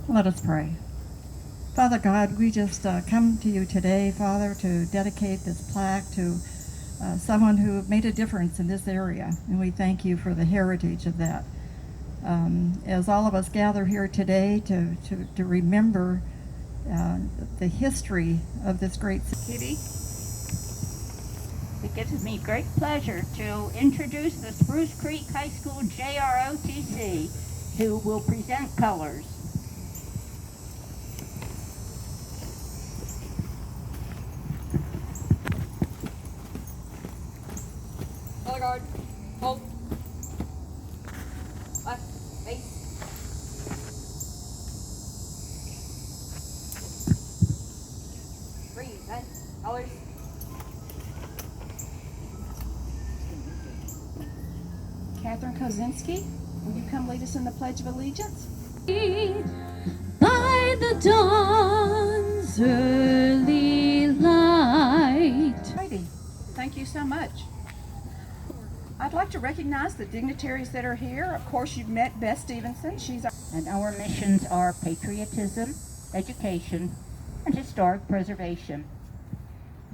Let us pray. Father God, we just come to you today, Father, to dedicate this plaque to someone who made a difference in this area, and we thank you for the heritage of that. As all of us gather here today to remember the history of this great city. Kitty, it gives me great pleasure to introduce the Spruce Creek High School JROTC, who will present colors. Color guard, hold. Left, face. Breathe, then. Colors. Catherine Kozinski, will you come lead us in the Pledge of Allegiance? By the dawn's early light. Righty. Thank you so much. I'd like to recognize the dignitaries that are here. Of course, you've met Beth Stephenson. She's our... And our missions are patriotism, education, and historic preservation.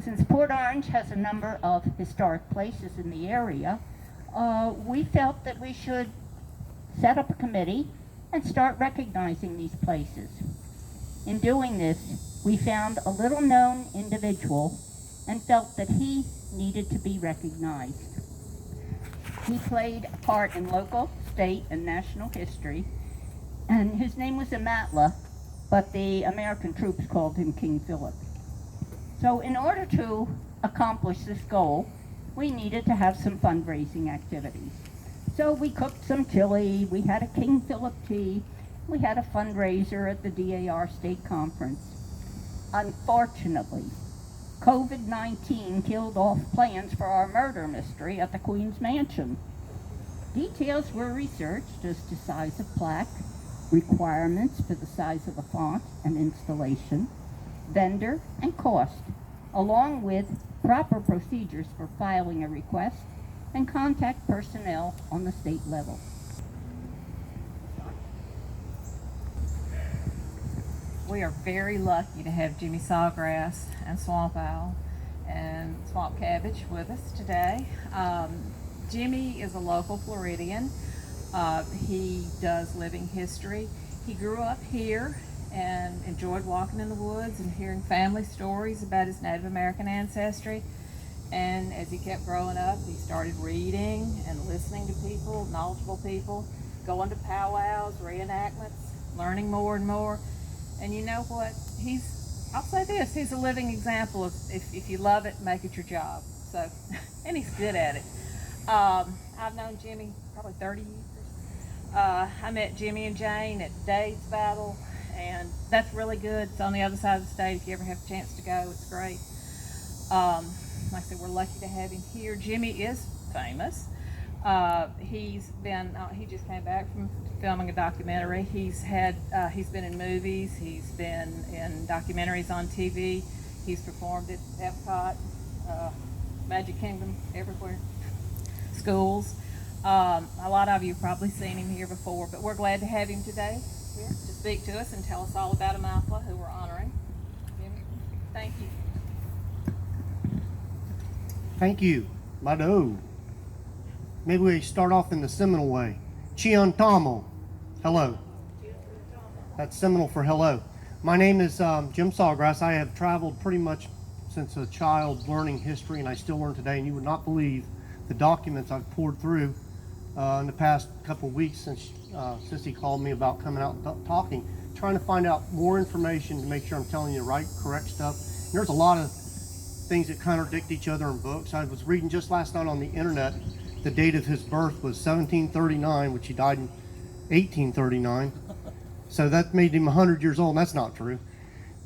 Since Port Orange has a number of historic places in the area, we felt that we should set up a committee and start recognizing these places. In doing this, we found a little-known individual and felt that he needed to be recognized. He played a part in local, state, and national history, and his name was Emathla, but the American troops called him King Phillip. So in order to accomplish this goal, we needed to have some fundraising activities. So we cooked some chili, we had a King Phillip tea, we had a fundraiser at the DAR State Conference. Unfortunately, COVID-19 killed off plans for our murder mystery at the Queen's Mansion. Details were researched as to size of plaque, requirements for the size of the font and installation, vendor, and cost, along with proper procedures for filing a request and contact personnel on the state level. We are very lucky to have Jimmy Sawgrass and Swamp Owl and Swamp Cabbage with us today. Jimmy is a local Floridian. He does living history. He grew up here and enjoyed walking in the woods and hearing family stories about his Native American ancestry. And as he kept growing up, he started reading and listening to people, knowledgeable people, going to powwows, reenactments, learning more and more. And you know what? I'll say this, he's a living example of if you love it, make it your job. So, and he's good at it. I've known Jimmy probably 30 years. I met Jimmy and Jane at Dave's Battle, and that's really good. It's on the other side of the state. If you ever have a chance to go, it's great. Like I said, we're lucky to have him here. Jimmy is famous. He just came back from filming a documentary. He's been in movies. He's been in documentaries on TV. He's performed at Epcot, Magic Kingdom, everywhere, schools. A lot of you have probably seen him here before, but we're glad to have him today here to speak to us and tell us all about Emathla, who we're honoring. Jimmy, thank you. Thank you. Mado. Maybe we start off in the Seminole way. Chiantamo. Hello. That's Seminole for hello. My name is Jim Sawgrass. I have traveled pretty much since a child learning history, and I still learn today. And you would not believe the documents I've poured through in the past couple of weeks since he called me about coming out and talking, trying to find out more information to make sure I'm telling you the right, correct stuff. And there's a lot of things that contradict each other in books. I was reading just last night on the internet, the date of his birth was 1739, which he died in 1839. So that made him 100 years old, and that's not true.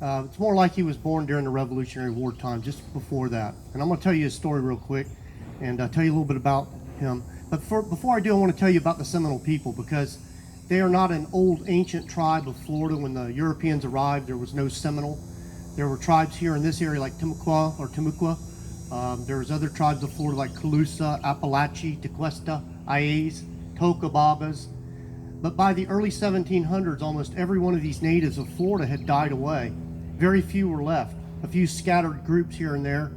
It's more like he was born during the Revolutionary War time, just before that. And I'm going to tell you his story real quick and tell you a little bit about him. But before I do, I want to tell you about the Seminole people, because they are not an old ancient tribe of Florida. When the Europeans arrived, there was no Seminole. There were tribes here in this area like Timucua or Timucua. There was other tribes of Florida like Calusa, Apalachee, Tequesta, Ayes, Tocababas. But by the early 1700s, almost every one of these natives of Florida had died away. Very few were left. A few scattered groups here and there.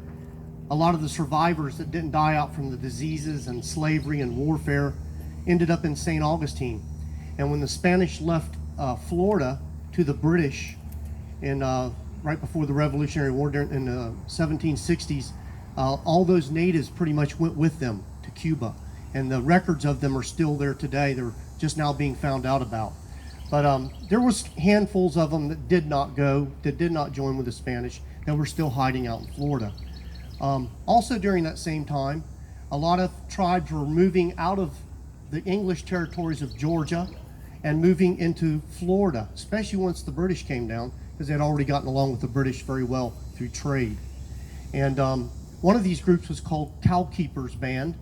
A lot of the survivors that didn't die out from the diseases and slavery and warfare ended up in St. Augustine. And when the Spanish left Florida to the British in right before the Revolutionary War in the 1760s, all those natives pretty much went with them to Cuba. And the records of them are still there today. They're just now being found out about. But there was handfuls of them that did not go, that did not join with the Spanish, that were still hiding out in Florida. Also during that same time, a lot of tribes were moving out of the English territories of Georgia and moving into Florida, especially once the British came down, because they had already gotten along with the British very well through trade. And one of these groups was called Cowkeeper's Band,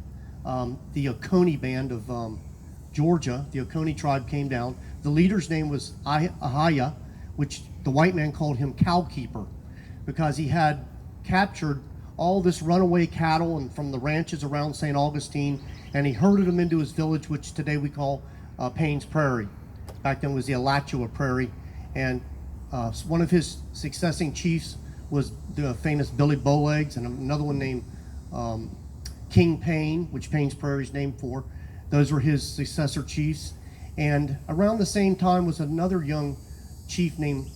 the Oconee Band of Georgia. The Oconee tribe came down. The leader's name was Ahaya, which the white man called him Cowkeeper, because he had captured all this runaway cattle and from the ranches around St. Augustine, and he herded them into his village, which today we call Payne's Prairie. Back then was the Alachua Prairie, and one of his succeeding chiefs was the famous Billy Bowlegs, and another one named King Payne, which Payne's Prairie is named for. Those were his successor chiefs. And around the same time was another young chief named,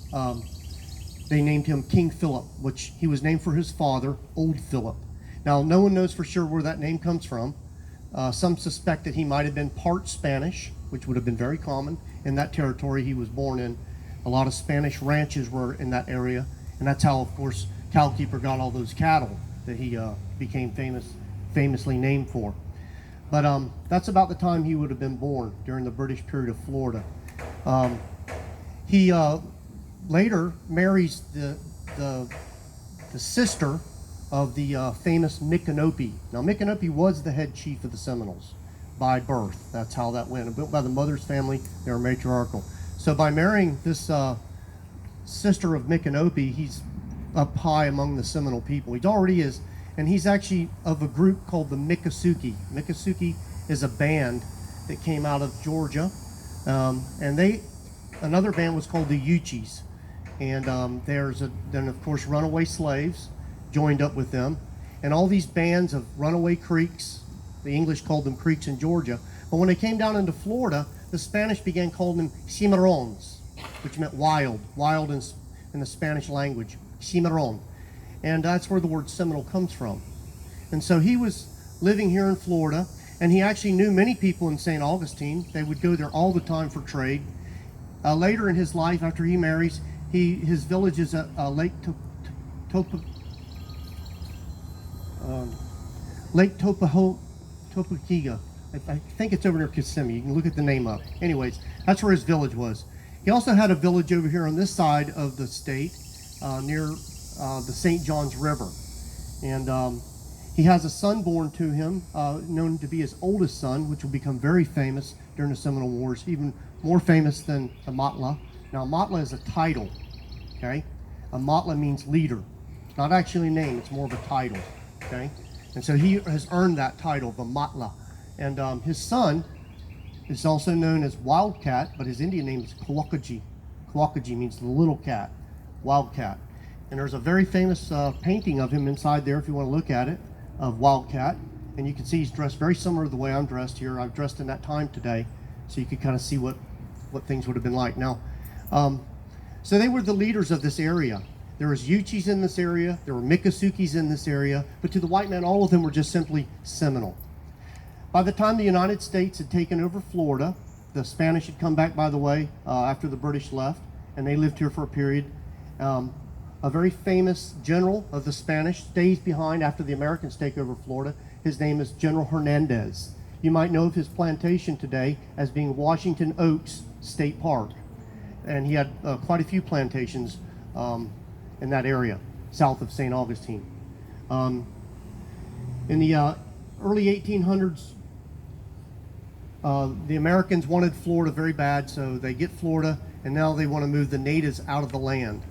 they named him King Phillip, which he was named for his father, Old Phillip. Now, no one knows for sure where that name comes from. Some suspect that he might have been part Spanish, which would have been very common in that territory he was born in. A lot of Spanish ranches were in that area, and that's how, of course, Cowkeeper got all those cattle that he became famously named for. But that's about the time he would have been born, during the British period of Florida. He later marries the sister of the famous Micanopy. Now, Micanopy was the head chief of the Seminoles by birth. That's how that went. Built by the mother's family, they were matriarchal. So by marrying this sister of Micanopy, he's up high among the Seminole people. He already is, and he's actually of a group called the Mvskoke. Mvskoke is a band that came out of Georgia, and another band was called the Uchis. And then of course runaway slaves joined up with them, and all these bands of runaway Creeks. The English called them Creeks in Georgia, but when they came down into Florida, the Spanish began calling them cimarrones, which meant wild in the Spanish language, cimarron. And that's where the word Seminole comes from. And so he was living here in Florida, and he actually knew many people in St. Augustine. They would go there all the time for trade. Later in his life, after he marries, his village is at Lake Topakiga. I think it's over near Kissimmee. You can look at the name up. Anyways, that's where his village was. He also had a village over here on this side of the state, near the St. Johns River. And he has a son born to him, known to be his oldest son, which will become very famous during the Seminole Wars, even more famous than Emathla. Now, Emathla is a title, okay? Emathla means leader. It's not actually a name, it's more of a title, okay? And so he has earned that title of Emathla. And his son is also known as Wildcat, but his Indian name is Kwakaji. Kwakaji means the little cat, Wildcat. And there's a very famous painting of him inside there, if you want to look at it, of Wildcat. And you can see he's dressed very similar to the way I'm dressed here. I've dressed in that time today, so you could kind of see what things would have been like. Now, so they were the leaders of this area. There was Uchis in this area, there were Miccosukes in this area, but to the white man, all of them were just simply Seminole. By the time the United States had taken over Florida, the Spanish had come back, by the way, after the British left, and they lived here for a period. A very famous general of the Spanish stays behind after the Americans take over Florida. His name is General Hernandez. You might know of his plantation today as being Washington Oaks State Park. And he had quite a few plantations in that area, south of St. Augustine. In the early 1800s, the Americans wanted Florida very bad, so they get Florida, and now they want to move the natives out of the land.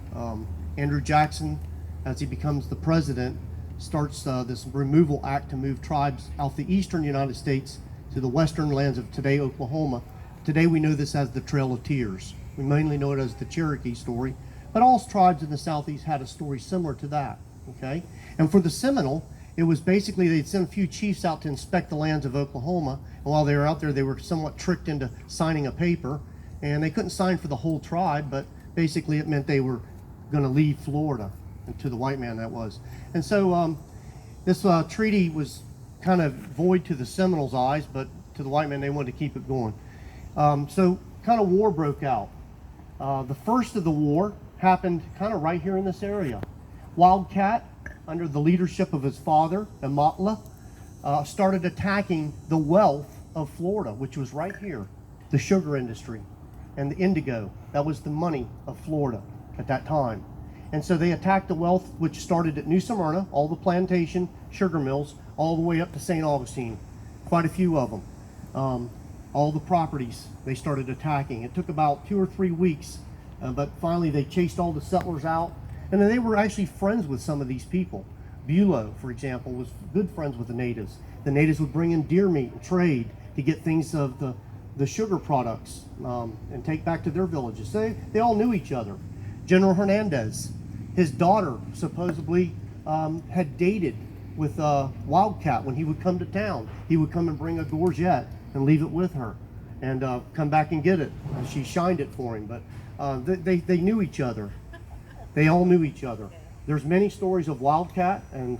Andrew Jackson, as he becomes the president, starts this removal act to move tribes out the eastern United States to the western lands of today Oklahoma Today we know this as the Trail of Tears. We mainly know it as the Cherokee story, but all tribes in the Southeast had a story similar to that, okay? And for the Seminole, it was basically they'd send a few chiefs out to inspect the lands of Oklahoma, and while they were out there, they were somewhat tricked into signing a paper, and they couldn't sign for the whole tribe, but basically it meant they were going to leave Florida, and to the white man that was. And so this treaty was kind of void to the Seminoles' eyes, but to the white man, they wanted to keep it going. So kind of war broke out. The first of the war happened kind of right here in this area. Wildcat, under the leadership of his father, Emathla, started attacking the wealth of Florida, which was right here, the sugar industry and the indigo. That was the money of Florida at that time. And so they attacked the wealth, which started at New Smyrna, all the plantation sugar mills, all the way up to St. Augustine, quite a few of them. All the properties they started attacking. It took about 2 or 3 weeks, but finally they chased all the settlers out. And then they were actually friends with some of these people. Bulow, for example, was good friends with the natives. The natives would bring in deer meat and trade to get things of the sugar products and take back to their villages. They all knew each other. General Hernandez, his daughter supposedly had dated with Wildcat when he would come to town. He would come and bring a gorget and leave it with her and come back and get it. She shined it for him, but they knew each other. They all knew each other. There's many stories of Wildcat and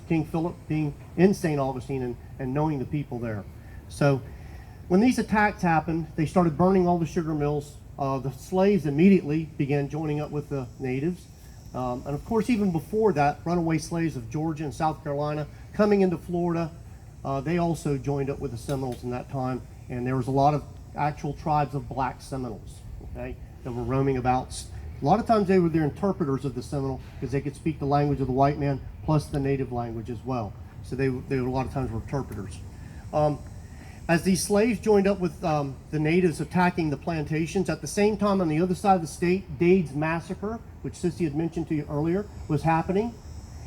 King Phillip being in St. Augustine and knowing the people there. So when these attacks happened, they started burning all the sugar mills. The slaves immediately began joining up with the natives. And of course, even before that, runaway slaves of Georgia and South Carolina coming into Florida, they also joined up with the Seminoles in that time. And there was a lot of actual tribes of black Seminoles, okay, that were roaming about. A lot of times they were the interpreters of the Seminole because they could speak the language of the white man plus the native language as well. So they were a lot of times were interpreters. As these slaves joined up with the natives attacking the plantations, at the same time on the other side of the state, Dade's Massacre, which Sissy had mentioned to you earlier, was happening.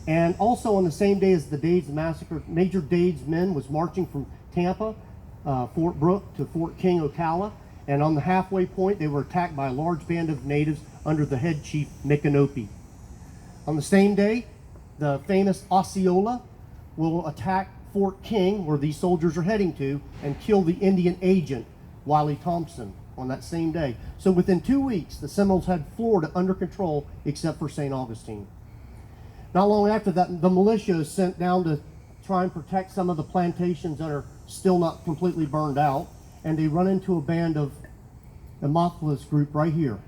And also on the same day as the Dade's Massacre, Major Dade's men was marching from Tampa, Fort Brooke to Fort King, Ocala. And on the halfway point, they were attacked by a large band of natives under the head chief, Micanopy. On the same day, the famous Osceola will attack Fort King, where these soldiers are heading to, and kill the Indian agent, Wiley Thompson, on that same day. So within 2 weeks, the Seminoles had Florida under control, except for St. Augustine. Not long after that, the militia is sent down to try and protect some of the plantations that are still not completely burned out, and they run into a band of Emathla's group right here,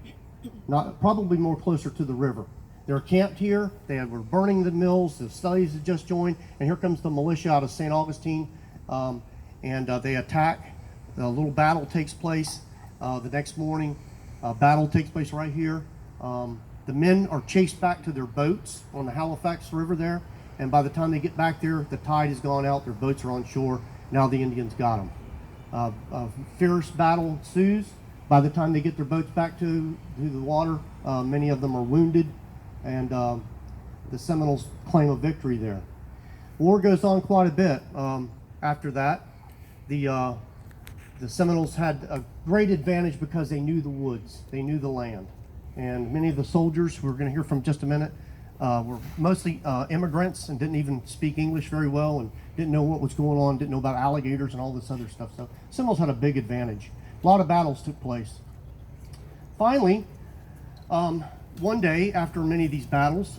probably more closer to the river. They're camped here. They were burning the mills. The slaves had just joined, and here comes the militia out of St. Augustine, and they attack. A little battle takes place the next morning. A battle takes place right here. The men are chased back to their boats on the Halifax River there, and by the time they get back there, the tide has gone out. Their boats are on shore. Now the Indians got them. A fierce battle ensues. By the time they get their boats back to the water, many of them are wounded, and the Seminoles claim a victory there. War goes on quite a bit. After that, the Seminoles had a great advantage because they knew the woods, they knew the land, and many of the soldiers, who we're going to hear from just a minute, were mostly immigrants and didn't even speak English very well and didn't know what was going on, didn't know about alligators and all this other stuff. So Seminoles had a big advantage. A lot of battles took place. Finally, one day after many of these battles,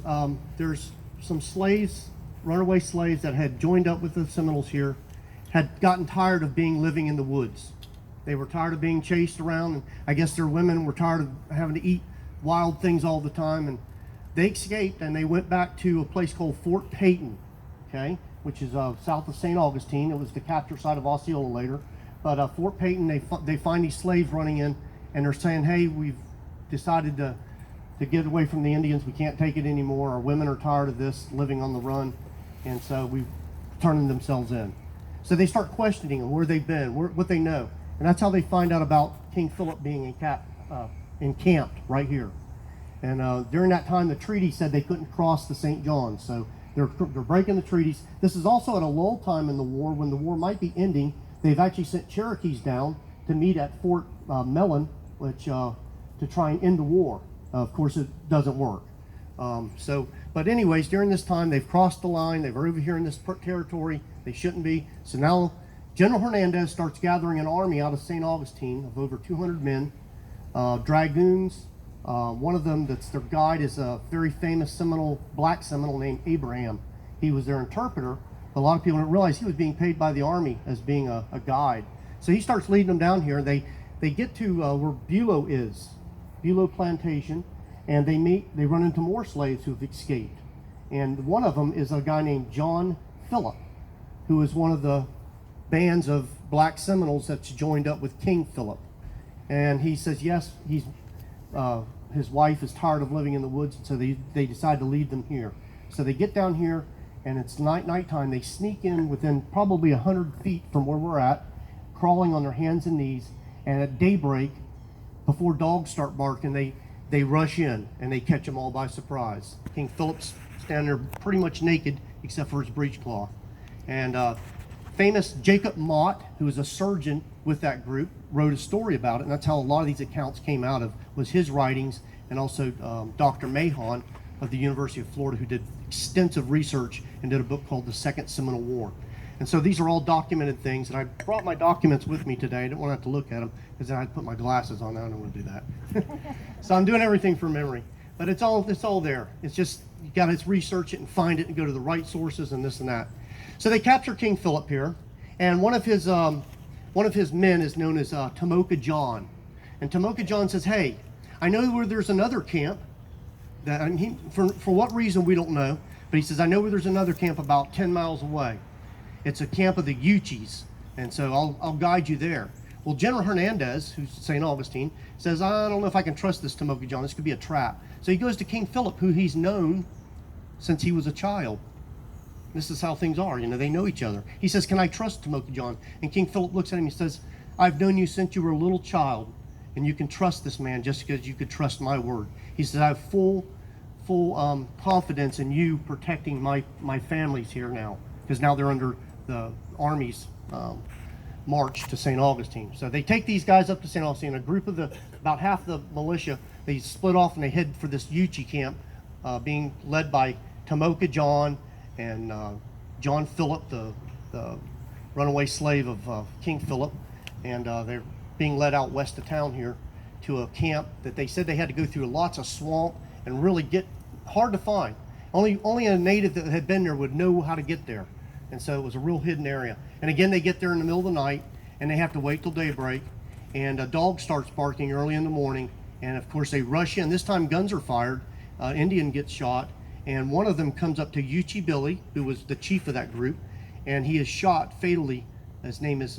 there's some slaves, runaway slaves that had joined up with the Seminoles here, had gotten tired of living in the woods. They were tired of being chased around, and I guess their women were tired of having to eat wild things all the time, and they escaped and they went back to a place called Fort Peyton, okay, which is south of St. Augustine. It was the capture site of Osceola later. But Fort Peyton, they find these slaves running in, and they're saying, hey, we've decided to get away from the Indians. We can't take it anymore. Our women are tired of this, living on the run, and so we've turned themselves in. So they start questioning them, where they've been, what they know. And that's how they find out about King Phillip being encamped right here. And during that time, the treaty said they couldn't cross the St. John, so they're breaking the treaties. This is also at a lull time in the war when the war might be ending. They've actually sent Cherokees down to meet at Fort Mellon, which to try and end the war. Of course, it doesn't work. But anyways, during this time, they've crossed the line. They're over here in this territory. They shouldn't be. So now General Hernandez starts gathering an army out of St. Augustine of over 200 men, dragoons. One of them that's their guide is a very famous Seminole, black Seminole named Abraham. He was their interpreter. But a lot of people don't realize he was being paid by the army as being a guide. So he starts leading them down here. They get to where Bulow is, Bulow Plantation, and they run into more slaves who have escaped. And one of them is a guy named John Phillip, who is one of the bands of black Seminoles that's joined up with King Phillip. And he says yes, his wife is tired of living in the woods, so they decide to lead them here. So they get down here, and it's nighttime. They sneak in within probably 100 feet from where we're at, crawling on their hands and knees, and at daybreak, before dogs start barking, they rush in, and they catch them all by surprise. King Philip's standing there pretty much naked, except for his breechcloth. And famous Jacob Mott, who was a surgeon with that group, wrote a story about it, and that's how a lot of these accounts came out of, was his writings, and also Dr. Mahon of the University of Florida, who did extensive research and did a book called The Second Seminole War. And so these are all documented things, and I brought my documents with me today. I didn't want to have to look at them, because then I'd put my glasses on. I don't want to do that. So I'm doing everything from memory. But it's all there. It's just, you got to research it and find it and go to the right sources and this and that. So they capture King Philip here, and one of his men is known as Tomoka John. And Tomoka John says, hey, I know where there's another camp, that, I mean, for what reason we don't know, but he says, I know where there's another camp about 10 miles away. It's a camp of the Uchis, and so I'll guide you there. Well, General Hernandez, who's St. Augustine, says, I don't know if I can trust this Tomoka John. This could be a trap. So he goes to King Philip, who he's known since he was a child. This is how things are, they know each other. He says, can I trust Tomoka John? And King Philip looks at him and says, I've known you since you were a little child, and you can trust this man just because you could trust my word. He says, I have full confidence in you protecting my families here now, because now they're under the Army's march to St. Augustine. So they take these guys up to St. Augustine. A group of about half the militia, they split off and they head for this Uchi camp, being led by Tomoka John and John Phillip, the runaway slave of King Philip. And they're being led out west of town here to a camp that they said they had to go through lots of swamp and really get hard to find. Only a native that had been there would know how to get there. And so it was a real hidden area. And again, they get there in the middle of the night, and they have to wait till daybreak. And a dog starts barking early in the morning. And of course, they rush in. This time, guns are fired. Indian gets shot. And one of them comes up to Uchi Billy, who was the chief of that group. And he is shot fatally. His name is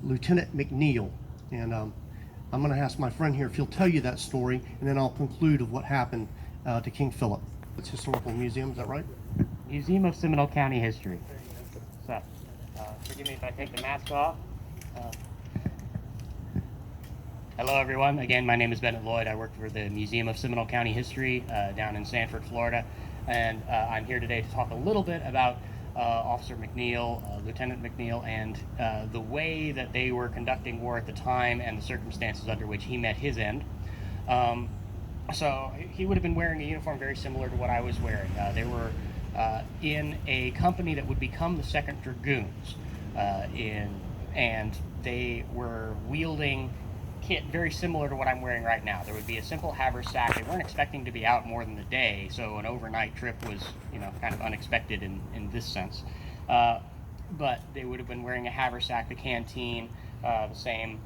Lieutenant McNeil. And I'm going to ask my friend here if he'll tell you that story. And then I'll conclude of what happened to King Philip. It's Historical Museum, is that right? Museum of Seminole County History. So, forgive me if I take the mask off. Hello everyone, again my name is Bennett Lloyd. I work for the Museum of Seminole County History down in Sanford, Florida, and I'm here today to talk a little bit about Officer McNeil, Lieutenant McNeil, and the way that they were conducting war at the time and the circumstances under which he met his end. So he would have been wearing a uniform very similar to what I was wearing. They were in a company that would become the 2nd Dragoons, and they were wielding kit very similar to what I'm wearing right now. There would be a simple haversack. They weren't expecting to be out more than the day, so an overnight trip was, kind of unexpected in this sense. But they would have been wearing a haversack, the canteen, the same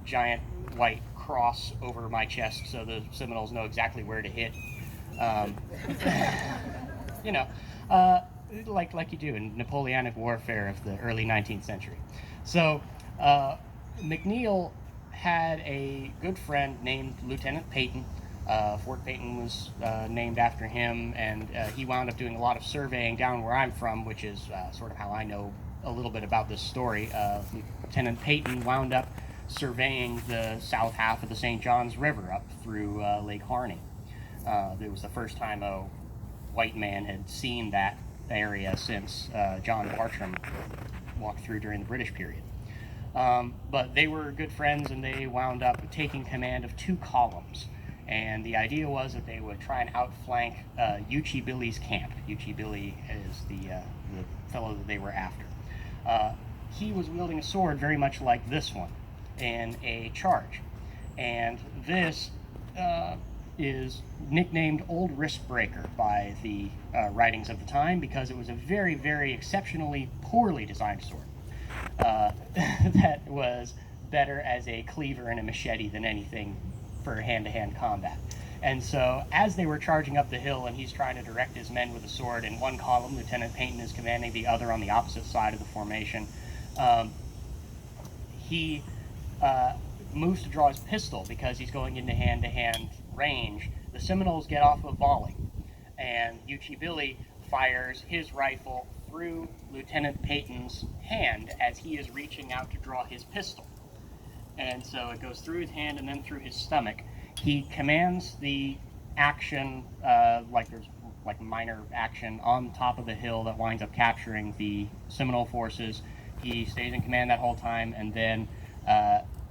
giant white cross over my chest, so the Seminoles know exactly where to hit. Like you do in Napoleonic warfare of the early 19th century. So McNeil had a good friend named Lieutenant Peyton. Fort Peyton was named after him, and he wound up doing a lot of surveying down where I'm from, which is sort of how I know a little bit about this story. Lieutenant Peyton wound up surveying the south half of the St. Johns River up through Lake Harney. It was the first time a white man had seen that area since John Bartram walked through during the British period. But they were good friends, and they wound up taking command of 2 columns. And the idea was that they would try and outflank Uchi Billy's camp. Uchi Billy is the fellow that they were after. He was wielding a sword very much like this one in a charge. And this is nicknamed Old Wrist Breaker by the writings of the time because it was a very, very exceptionally poorly designed sword that was better as a cleaver and a machete than anything for hand-to-hand combat. And so as they were charging up the hill and he's trying to direct his men with a sword, in one column Lieutenant Payton is commanding, the other on the opposite side of the formation, he moves to draw his pistol because he's going into hand-to-hand range. The Seminoles get off a volley, and Uchi Billy fires his rifle through Lieutenant Payton's hand as he is reaching out to draw his pistol. And so it goes through his hand and then through his stomach. He commands the action, like there's like minor action on top of the hill that winds up capturing the Seminole forces. He stays in command that whole time and then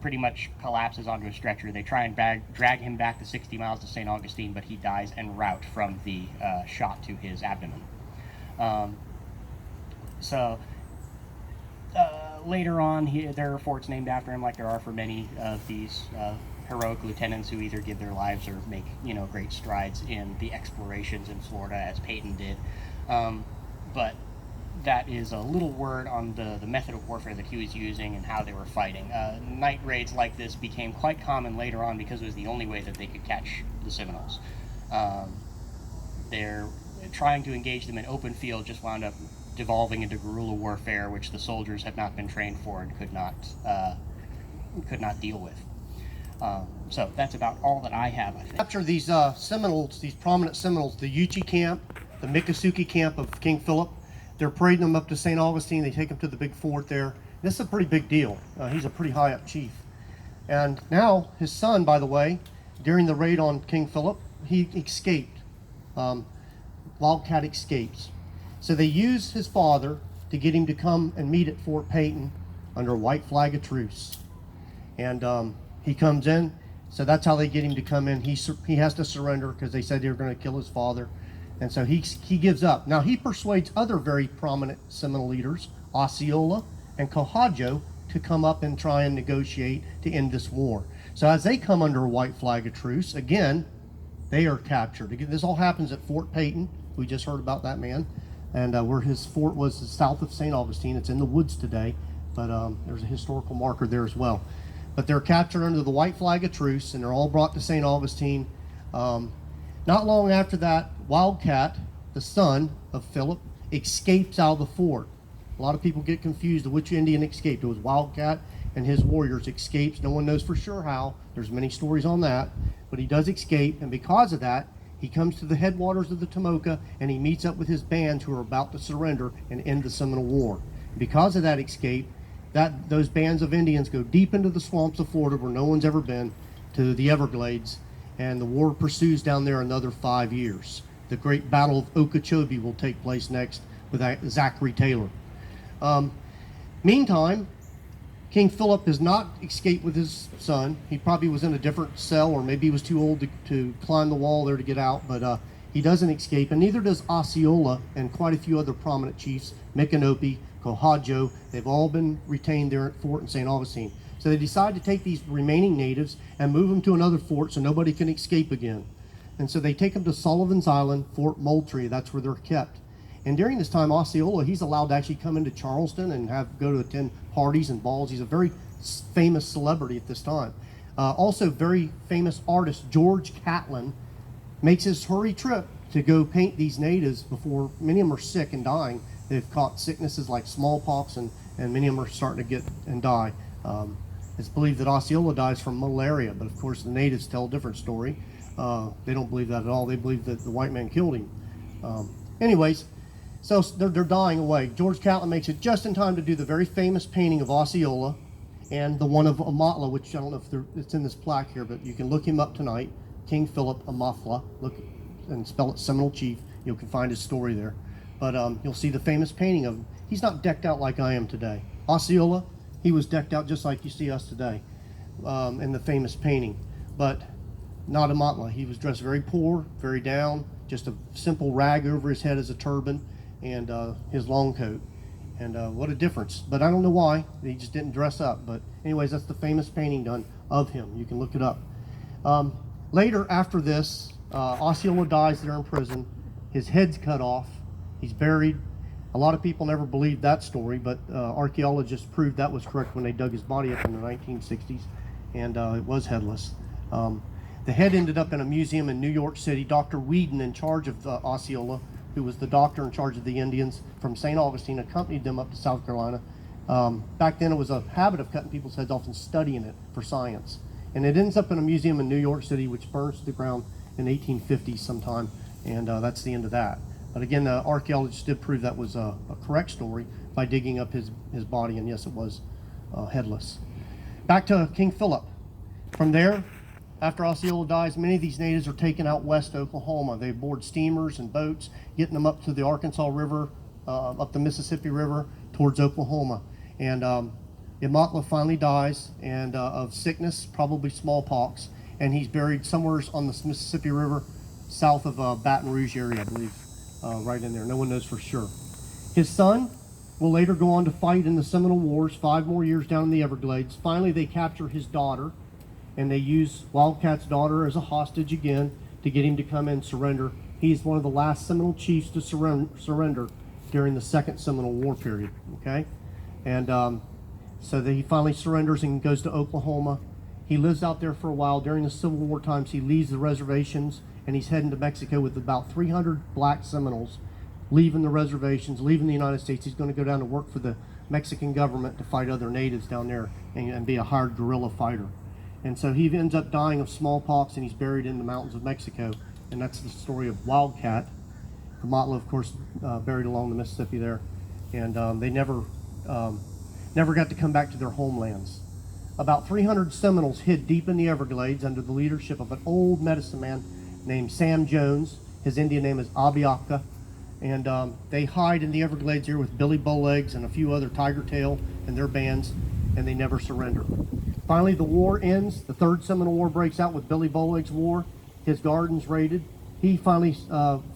pretty much collapses onto a stretcher. They try and drag him back to 60 miles to St. Augustine, but he dies en route from the shot to his abdomen. Later on, there are forts named after him, like there are for many of these heroic lieutenants who either give their lives or make great strides in the explorations in Florida, as Peyton did. But that is a little word on the method of warfare that he was using and how they were fighting. Night raids like this became quite common later on because it was the only way that they could catch the Seminoles. They're trying to engage them in open field just wound up devolving into guerrilla warfare, which the soldiers had not been trained for and could not deal with. So that's about all that I have, I think. Capture these Seminoles, these prominent Seminoles, the Uchi camp, the Mvskoke camp of King Phillip. They're parading them up to St. Augustine. They take them to the big fort there. This is a pretty big deal. He's a pretty high up chief. And now his son, by the way, during the raid on King Phillip, he escaped. Wildcat escapes. So they use his father to get him to come and meet at Fort Peyton under a white flag of truce. And he comes in, so that's how they get him to come in. He has to surrender because they said they were going to kill his father. And so he gives up. Now he persuades other very prominent Seminole leaders, Osceola and Cohajo, to come up and try and negotiate to end this war. So as they come under a white flag of truce, again, they are captured. Again, this all happens at Fort Peyton. We just heard about that man. And where his fort was south of St. Augustine. It's in the woods today, but there's a historical marker there as well. But they're captured under the white flag of truce, and they're all brought to St. Augustine. Not long after that, Wildcat, the son of Phillip, escapes out of the fort. A lot of people get confused of which Indian escaped. It was Wildcat and his warriors escapes. No one knows for sure how. There's many stories on that, but he does escape, and because of that, he comes to the headwaters of the Tomoka and he meets up with his bands who are about to surrender and end the Seminole War. Because of that escape, those bands of Indians go deep into the swamps of Florida where no one's ever been, to the Everglades, and the war pursues down there another 5 years. The great Battle of Okeechobee will take place next with Zachary Taylor. Meantime, King Phillip does not escape with his son. He probably was in a different cell, or maybe he was too old to climb the wall there to get out, but he doesn't escape, and neither does Osceola and quite a few other prominent chiefs, Micanopy, Cohajo. They've all been retained there at Fort in St. Augustine. So they decide to take these remaining natives and move them to another fort so nobody can escape again. And so they take them to Sullivan's Island, Fort Moultrie. That's where they're kept. And during this time, Osceola, he's allowed to actually come into Charleston and go to attend parties and balls. He's a very famous celebrity at this time. Also, very famous artist George Catlin makes his hurry trip to go paint these natives before many of them are sick and dying. They've caught sicknesses like smallpox, and many of them are starting to get and die. It's believed that Osceola dies from malaria, but of course the natives tell a different story. They don't believe that at all. They believe that the white man killed him. Anyways, so they're dying away. George Catlin makes it just in time to do the very famous painting of Osceola and the one of Emathla, which I don't know if it's in this plaque here, but you can look him up tonight. King Phillip Emathla. Look and spell it Seminole Chief. You can find his story there. But you'll see the famous painting of him. He's not decked out like I am today. Osceola, he was decked out just like you see us today in the famous painting, but not Emathla. He was dressed very poor, very down, just a simple rag over his head as a turban and his long coat. And what a difference. But I don't know why. He just didn't dress up. But anyways, that's the famous painting done of him. You can look it up. Later, after this, Osceola dies there in prison. His head's cut off. He's buried. A lot of people never believed that story, but archaeologists proved that was correct when they dug his body up in the 1960s, and it was headless. The head ended up in a museum in New York City. Dr. Whedon, in charge of Osceola, who was the doctor in charge of the Indians from St. Augustine, accompanied them up to South Carolina. Back then it was a habit of cutting people's heads off and studying it for science. And it ends up in a museum in New York City, which burns to the ground in 1850 sometime, and that's the end of that. But again, the archaeologists did prove that was a correct story by digging up his body, and yes, it was headless. Back to King Phillip. From there, after Osceola dies, many of these natives are taken out west to Oklahoma. They board steamers and boats, getting them up to the Arkansas River, up the Mississippi River, towards Oklahoma. And Emathla finally dies and of sickness, probably smallpox, and he's buried somewhere on the Mississippi River, south of Baton Rouge area, I believe, right in there. No one knows for sure. His son will later go on to fight in the Seminole Wars, 5 more years down in the Everglades. Finally, they capture his daughter, and they use Wildcat's daughter as a hostage again to get him to come and surrender. He's one of the last Seminole chiefs to surrender during the Second Seminole War period, okay? And so he finally surrenders and goes to Oklahoma. He lives out there for a while. During the Civil War times, he leaves the reservations, and he's heading to Mexico with about 300 black Seminoles, leaving the reservations, leaving the United States. He's going to go down to work for the Mexican government to fight other natives down there and be a hired guerrilla fighter. And so he ends up dying of smallpox, and he's buried in the mountains of Mexico. And that's the story of Wildcat. Emathla, of course, buried along the Mississippi there. And they never got to come back to their homelands. About 300 Seminoles hid deep in the Everglades under the leadership of an old medicine man named Sam Jones. His Indian name is Abiaka. And they hide in the Everglades here with Billy Bowlegs and a few other Tiger Tail and their bands, and they never surrender. Finally, the war ends. The Third Seminole War breaks out with Billy Bowlegs' War. His garden's raided. He finally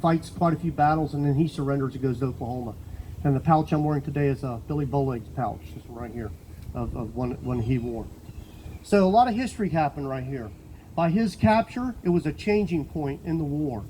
fights quite a few battles, and then he surrenders and goes to Oklahoma. And the pouch I'm wearing today is Billy Bowlegs' pouch, this one right here, of one he wore. So a lot of history happened right here. By his capture, it was a changing point in the war.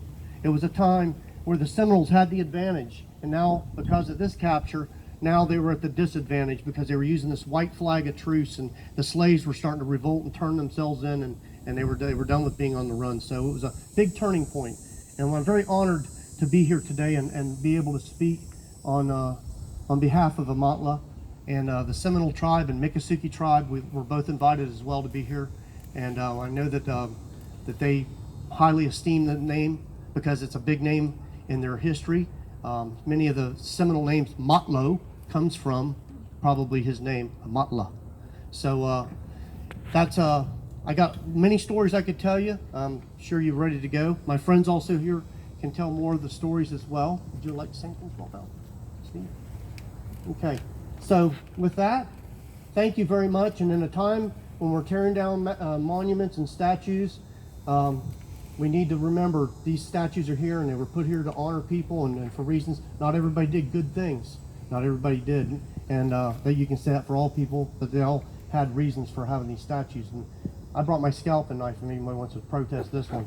It was a time where the Seminoles had the advantage, and now, because of this capture, now they were at the disadvantage because they were using this white flag of truce, and the slaves were starting to revolt and turn themselves in, and they were done with being on the run. So it was a big turning point. And I'm very honored to be here today and be able to speak on behalf of Emathla and the Seminole tribe and Mvskoke tribe. We were both invited as well to be here. And I know that they highly esteem the name because it's a big name in their history. Many of the Seminole names, Matlo, comes from probably his name, Emathla. So that's I got many stories I could tell you. I'm sure you're ready to go. My friends also here can tell more of the stories as well. Would you like to sing things about Steve? Okay. So with that, thank you very much. And in a time when we're tearing down monuments and statues, we need to remember these statues are here, and they were put here to honor people, and for reasons. Not everybody did good things. Not everybody did, and that you can say that for all people, but they all had reasons for having these statues. And I brought my scalping knife if anybody wants to protest this one.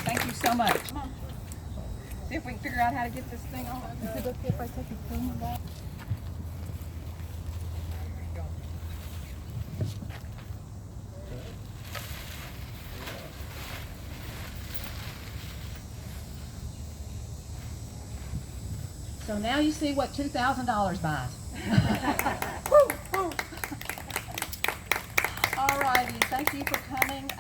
Thank you so much. Come on. See if we can figure out how to get this thing on. Is it okay if I take a film of that? So now you see what $2,000 buys. All righty, thank you for coming.